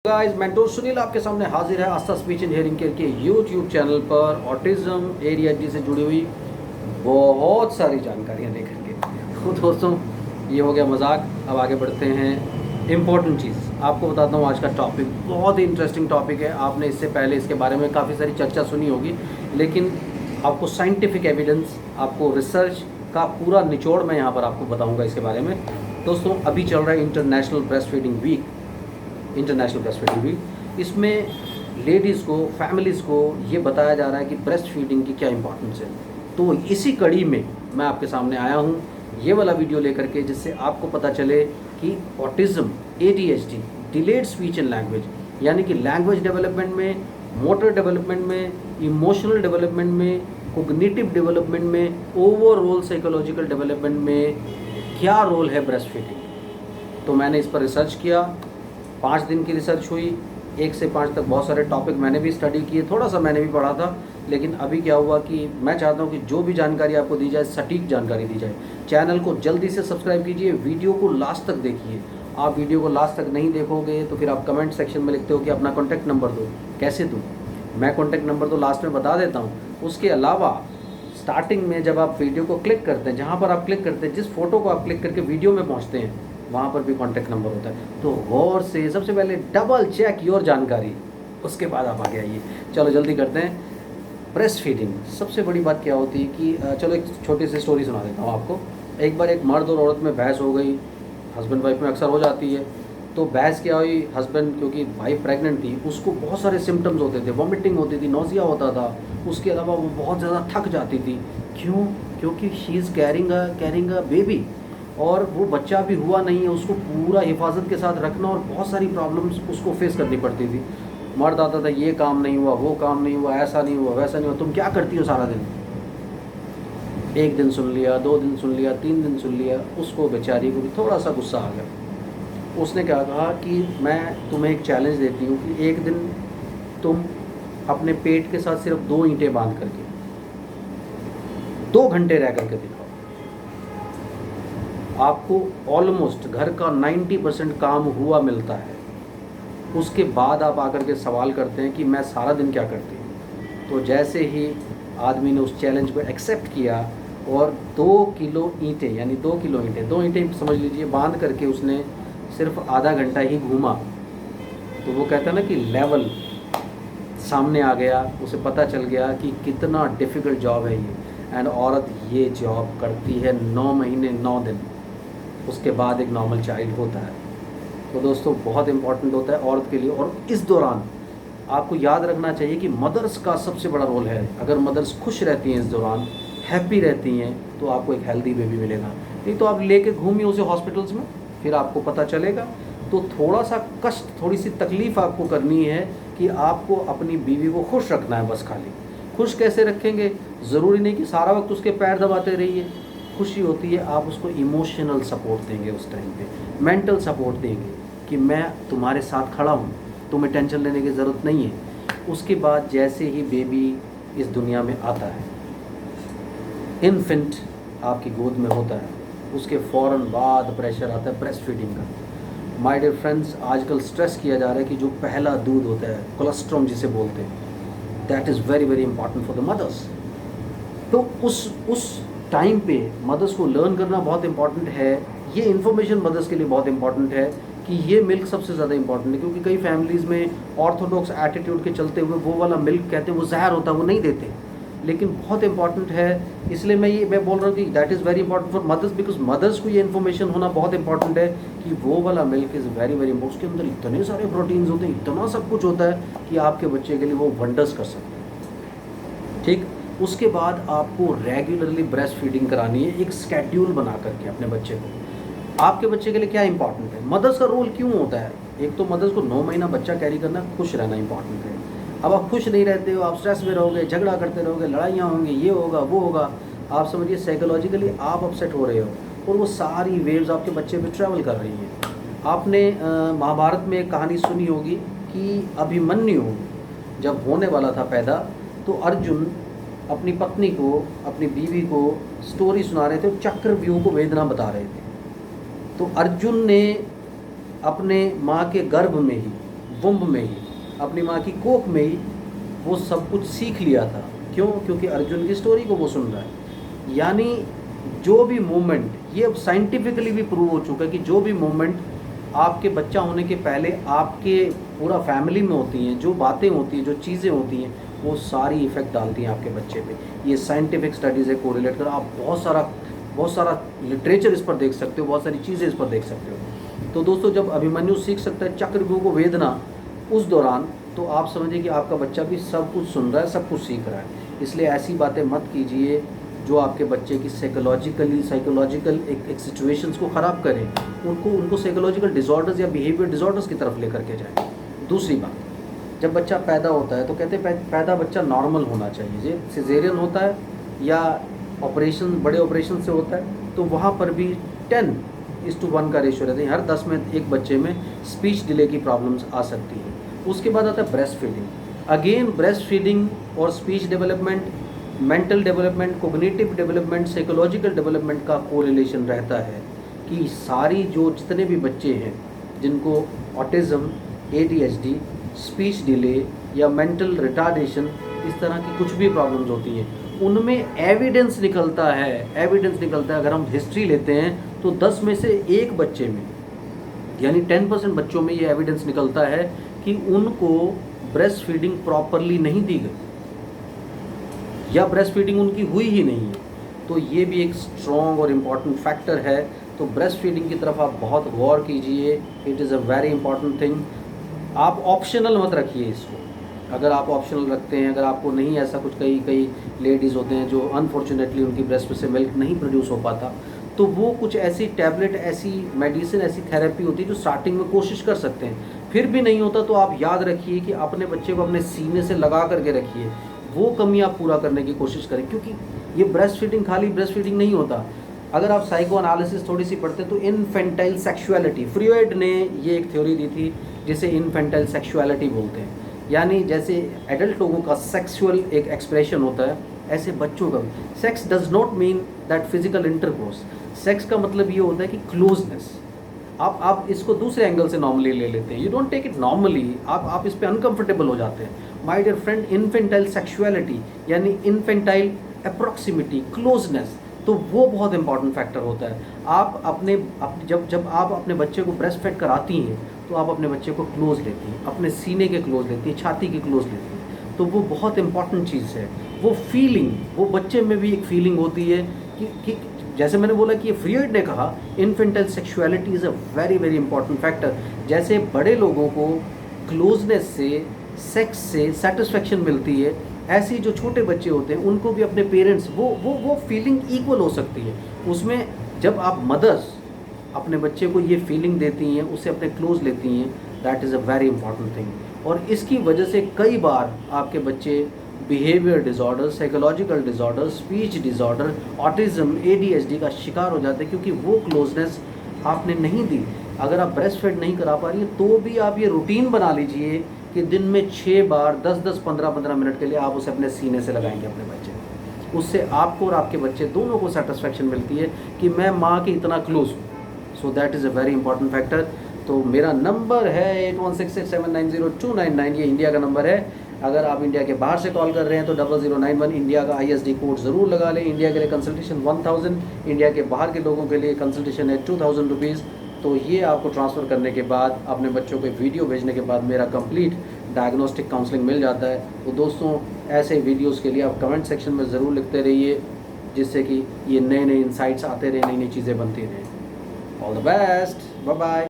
Guys, mentor Sunil आपके सामने हाजिर है आस्था स्पीच एंड हियरिंग केयर के यूट्यूब चैनल पर ऑटिज्म एडीएचडी से जुड़ी हुई बहुत सारी जानकारियां लेकर के। तो दोस्तों, ये हो गया मजाक। अब आगे बढ़ते हैं। इम्पोर्टेंट चीज़ आपको बताता हूँ। आज का टॉपिक बहुत ही इंटरेस्टिंग टॉपिक है। आपने इससे पहले इसके बारे में काफ़ी सारी चर्चा सुनी होगी, लेकिन आपको साइंटिफिक एविडेंस, आपको रिसर्च का पूरा निचोड़ मैं यहाँ पर आपको बताऊँगा इसके बारे में। दोस्तों, अभी चल रहा है international breast feeding week. International breast feeding week, इसमें लेडीज़ को, फैमिलीज़ को ये बताया जा रहा है कि ब्रेस्ट फीडिंग की क्या इंपॉर्टेंस है। तो इसी कड़ी में मैं आपके सामने आया हूँ ये वाला वीडियो लेकर के, जिससे आपको पता चले कि autism, ADHD, delayed speech and language, यानी कि लैंग्वेज डेवलपमेंट में, मोटर डेवलपमेंट में, इमोशनल डेवलपमेंट में, कोग्निटिव डेवलपमेंट में, ओवरऑल साइकोलॉजिकल डेवलपमेंट में क्या रोल है ब्रेस्ट फीडिंग। तो मैंने इस पर रिसर्च किया। 5 दिन की रिसर्च हुई। 1 से 5 तक बहुत सारे टॉपिक मैंने भी स्टडी किए, थोड़ा सा मैंने भी पढ़ा था। लेकिन अभी क्या हुआ कि मैं चाहता हूँ कि जो भी जानकारी आपको दी जाए, सटीक जानकारी दी जाए। चैनल को जल्दी से सब्सक्राइब कीजिए, वीडियो को लास्ट तक देखिए। आप वीडियो को लास्ट तक नहीं देखोगे तो फिर आप कमेंट सेक्शन में लिखते हो कि अपना कॉन्टैक्ट नंबर दो। कैसे दूँ? मैं कॉन्टैक्ट नंबर तो लास्ट में बता देता हूँ। उसके अलावा स्टार्टिंग में जब आप वीडियो को क्लिक करते हैं, जहाँ पर आप क्लिक करते हैं, जिस फोटो को आप क्लिक करके वीडियो में पहुँचते हैं, वहाँ पर भी कॉन्टैक्ट नंबर होता है। तो गौर से सबसे पहले डबल चेक योर जानकारी, उसके बाद आप आगे आइए। चलो जल्दी करते हैं। ब्रेस्ट फीडिंग, सबसे बड़ी बात क्या होती है कि चलो एक छोटी सी स्टोरी सुना देता हूँ आपको। एक बार एक मर्द और औरत में बहस हो गई। हस्बैंड वाइफ में अक्सर हो जाती है। तो बहस क्या हुई, हस्बैंड, क्योंकि वाइफ प्रेग्नेंट थी, उसको बहुत सारे सिम्टम्स होते थे, वॉमिटिंग होती थी, नोजिया होता था। उसके अलावा वो बहुत ज़्यादा थक जाती थी। क्यों? क्योंकि she is carrying a baby, और वो बच्चा भी हुआ नहीं है। उसको पूरा हिफाजत के साथ रखना और बहुत सारी प्रॉब्लम्स उसको फेस करनी पड़ती थी। मर्द आता था, ये काम नहीं हुआ, वो काम नहीं हुआ, ऐसा नहीं हुआ, वैसा नहीं हुआ, तुम क्या करती हो सारा दिन? 1 दिन सुन लिया, 2 दिन सुन लिया, 3 दिन सुन लिया। उसको बेचारी को भी थोड़ा सा गुस्सा आ गया। उसने क्या कहा कि मैं तुम्हें एक चैलेंज देती हूँ कि एक दिन तुम अपने पेट के साथ सिर्फ 2 ईंटें बांध करके 2 घंटे रह करके दिखाओ। आपको ऑलमोस्ट घर का 90% काम हुआ मिलता है। उसके बाद आप आकर के सवाल करते हैं कि मैं सारा दिन क्या करती हूँ। तो जैसे ही आदमी ने उस चैलेंज को एक्सेप्ट किया और 2 किलो ईंटें, यानी 2 किलो ईंटें, 2 ईंटें समझ लीजिए, बांध करके उसने सिर्फ आधा घंटा ही घूमा, तो वो कहता है ना कि लेवल सामने आ गया। उसे पता चल गया कि कितना डिफ़िकल्ट जॉब है ये। एंड औरत ये जॉब करती है 9 महीने 9 दिन। उसके बाद एक नॉर्मल चाइल्ड होता है। तो दोस्तों, बहुत इंपॉर्टेंट होता है औरत के लिए। और इस दौरान आपको याद रखना चाहिए कि मदर्स का सबसे बड़ा रोल है। अगर मदर्स खुश रहती हैं इस दौरान, हैप्पी रहती हैं, तो आपको एक हेल्दी बेबी मिलेगा। नहीं तो आप लेके घूमिए उसे हॉस्पिटल्स में, फिर आपको पता चलेगा। तो थोड़ा सा कष्ट, थोड़ी सी तकलीफ़ आपको करनी है कि आपको अपनी बीवी को खुश रखना है। बस खाली खुश कैसे रखेंगे? ज़रूरी नहीं कि सारा वक्त उसके पैर दबाते रहिए। खुशी होती है आप उसको इमोशनल सपोर्ट देंगे, उस टाइम पे मेंटल सपोर्ट देंगे कि मैं तुम्हारे साथ खड़ा हूँ, तुम्हें टेंशन लेने की ज़रूरत नहीं है। उसके बाद जैसे ही बेबी इस दुनिया में आता है, इन्फेंट आपकी गोद में होता है, उसके फ़ौरन बाद प्रेशर आता है ब्रेस्ट फीडिंग का। माय डियर फ्रेंड्स, आजकल स्ट्रेस किया जा रहा है कि जो पहला दूध होता है, कोलेस्ट्रॉम जिसे बोलते हैं, that is very very important for the mothers. तो उस टाइम पे मदर्स को लर्न करना बहुत इंपॉर्टेंट है। ये इन्फॉर्मेशन मदर्स के लिए बहुत इंपॉर्टेंट है कि ये मिल्क सबसे ज़्यादा इंपॉर्टेंट है। क्योंकि कई फैमिलीज़ में ऑर्थोडॉक्स एटीट्यूड के चलते हुए वो वाला मिल्क कहते हैं वो जहर होता है, वो नहीं देते। लेकिन बहुत इंपॉर्टेंट है, इसलिए मैं बोल रहा हूँ कि that is very important for mothers, because mothers को ये इन्फॉर्मेशन होना बहुत इंपॉर्टेंट है कि वो वाला milk is very very important. उसके अंदर इतने सारे प्रोटीन्स होते हैं, इतना सब कुछ होता है कि आपके बच्चे के लिए वो वंडर्स कर सकते हैं। ठीक, उसके बाद आपको रेगुलरली ब्रेस्ट फीडिंग करानी है, एक स्केड्यूल बना करके अपने बच्चे को। आपके बच्चे के लिए क्या इंपॉर्टेंट है, मदर्स का रोल क्यों होता है? एक तो मदर्स को 9 महीना बच्चा कैरी करना, खुश रहना इंपॉर्टेंट है। अब आप खुश नहीं रहते हो, आप स्ट्रेस में रहोगे, झगड़ा करते रहोगे, लड़ाइयाँ होंगी, ये होगा वो होगा, आप समझिए साइकोलॉजिकली आप अपसेट हो रहे हो और वो सारी वेव्स आपके बच्चे पे ट्रैवल कर रही हैं। आपने महाभारत में एक कहानी सुनी होगी कि अभिमन्यु जब होने वाला था पैदा, तो अर्जुन अपनी पत्नी को, अपनी बीवी को स्टोरी सुना रहे थे, चक्रव्यूह को वेदना बता रहे थे। तो अर्जुन ने अपने माँ के गर्भ में ही वुम्ब में ही, अपनी माँ की कोख में ही वो सब कुछ सीख लिया था। क्यों? क्योंकि अर्जुन की स्टोरी को वो सुन रहा है। यानी जो भी मोमेंट, ये अब साइंटिफिकली भी प्रूव हो चुका है कि जो भी मोमेंट आपके बच्चा होने के पहले आपके पूरा फैमिली में होती हैं, जो बातें होती हैं, जो चीज़ें होती हैं, वो सारी इफ़ेक्ट डालती हैं आपके बच्चे पे। ये साइंटिफिक स्टडीज़ है, कोरिलेट कर आप बहुत सारा लिटरेचर इस पर देख सकते हो, बहुत सारी चीज़ें इस पर देख सकते हो। तो दोस्तों, जब अभिमन्यु सीख सकता है चक्रव्यूह को वेदना उस दौरान, तो आप समझिए कि आपका बच्चा भी सब कुछ सुन रहा है, सब कुछ सीख रहा है। इसलिए ऐसी बातें मत कीजिए जो आपके बच्चे की साइकोलॉजिकल एक सिचुएशंस को ख़राब करें, उनको साइकोलॉजिकल डिसऑर्डर्स या बिहेवियर डिसऑर्डर्स की तरफ लेकर के जाएं। दूसरी बात, जब बच्चा पैदा होता है तो कहते हैं पैदा बच्चा नॉर्मल होना चाहिए। जे सिजेरियन होता है या ऑपरेशन, बड़े ऑपरेशन से होता है, तो वहाँ पर भी 10:1 का रेशियो रहता है। हर 10 में एक बच्चे में स्पीच डिले की प्रॉब्लम्स आ सकती है। उसके बाद आता है breast feeding. Again breast feeding और speech development, mental development, cognitive development, psychological development का कोरिलेशन रहता है कि सारी जो जितने भी बच्चे हैं जिनको ऑटिज़म, ADHD, स्पीच डिले या मेंटल रिटार्डेशन, इस तरह की कुछ भी प्रॉब्लम्स होती हैं, उनमें एविडेंस निकलता है। अगर हम हिस्ट्री लेते हैं तो 10 में से एक बच्चे में, यानी 10% बच्चों में ये एविडेंस निकलता है कि उनको ब्रेस्ट फीडिंग प्रॉपरली नहीं दी गई या ब्रेस्ट फीडिंग उनकी हुई ही नहीं है। तो ये भी एक स्ट्रॉन्ग और इम्पॉर्टेंट फैक्टर है। तो ब्रेस्ट फीडिंग की तरफ आप बहुत गौर कीजिए। It is a very important thing. आप ऑप्शनल मत रखिए इसको। अगर आप ऑप्शनल रखते हैं, अगर आपको नहीं, ऐसा कुछ कई लेडीज़ होते हैं जो अनफॉर्चुनेटली उनकी ब्रेस्ट में से मिल्क नहीं प्रोड्यूस हो पाता, तो वो कुछ ऐसी टैबलेट, ऐसी मेडिसिन, ऐसी थेरेपी होती है जो स्टार्टिंग में कोशिश कर सकते हैं। फिर भी नहीं होता तो आप याद रखिए कि अपने बच्चे को अपने सीने से लगा करके रखिए, वो कमी आप पूरा करने की कोशिश करें। क्योंकि ये ब्रेस्ट फीडिंग खाली ब्रेस्ट फीडिंग नहीं होता। अगर आप साइको एनालिसिस थोड़ी सी पढ़ते हैं तो इनफेंटाइल सेक्सुअलिटी, फ्रॉइड ने ये एक थ्योरी दी थी जिसे इनफेंटाइल सेक्सुअलिटी बोलते हैं। यानी जैसे एडल्ट लोगों का सेक्सुअल एक एक्सप्रेशन होता है, ऐसे बच्चों का भी। Sex does not mean that physical intercourse. Sex का मतलब ये होता है कि क्लोजनेस। आप इसको दूसरे एंगल से नॉर्मली ले लेते हैं। You don't take it normally, आप इस पर अनकंफर्टेबल हो जाते हैं। My dear friend, infantile sexuality यानी इन्फेंटाइल अप्रॉक्सिमिटी, क्लोजनेस, तो वो बहुत इंपॉर्टेंट फैक्टर होता है। जब आप अपने बच्चे को ब्रेस्ट फीड कराती हैं तो आप अपने बच्चे को क्लोज लेती हैं, अपने सीने के क्लोज लेती हैं, छाती के क्लोज लेती हैं। तो वो बहुत इंपॉर्टेंट चीज़ है। वो फीलिंग, वो बच्चे में भी एक फीलिंग होती है कि जैसे मैंने बोला कि ये फ्रॉइड ने कहा, infantile sexuality is a very very important factor. जैसे बड़े लोगों को क्लोजनेस से, सेक्स से सेटिस्फेक्शन मिलती है, ऐसे ही जो छोटे बच्चे होते हैं उनको भी अपने पेरेंट्स, वो फीलिंग इक्वल हो सकती है उसमें। जब आप मदर्स अपने बच्चे को ये फीलिंग देती हैं, उससे अपने क्लोज लेती हैं, that is a very important thing. और इसकी वजह से कई बार आपके बच्चे behaviour disorder, psychological disorder, speech disorder, autism, ADHD का शिकार हो जाते हैं क्योंकि वो क्लोजनेस आपने नहीं दी। अगर आप ब्रेस्ट फीड नहीं करा पा रही हैं तो भी आप ये रूटीन बना लीजिए कि दिन में 6 बार 10-10, 15-15 मिनट के लिए आप उसे अपने सीने से लगाएंगे अपने बच्चे को। उससे आपको और आपके बच्चे दोनों को सेटिस्फेक्शन मिलती है कि मैं माँ के इतना क्लोज हूँ। So that is a very important factor. तो मेरा नंबर है 8166790299, ये इंडिया का नंबर है। अगर आप इंडिया के बाहर से कॉल कर रहे हैं तो 0091 इंडिया का ISD कोड ज़रूर लगा लें। इंडिया के लिए कंसल्टेशन 1000, इंडिया के बाहर के लोगों के लिए कंसल्टेशन है 2000 रुपीज़। तो ये आपको ट्रांसफ़र करने के बाद, अपने बच्चों को वीडियो भेजने के बाद मेरा कंप्लीट डायग्नोस्टिक काउंसलिंग मिल जाता है। तो दोस्तों, ऐसे वीडियोज़ के लिए आप कमेंट सेक्शन में ज़रूर लिखते रहिए, जिससे कि ये नए इंसाइट्स आते रहे, नई चीज़ें बनती रहें। All the best, bye bye.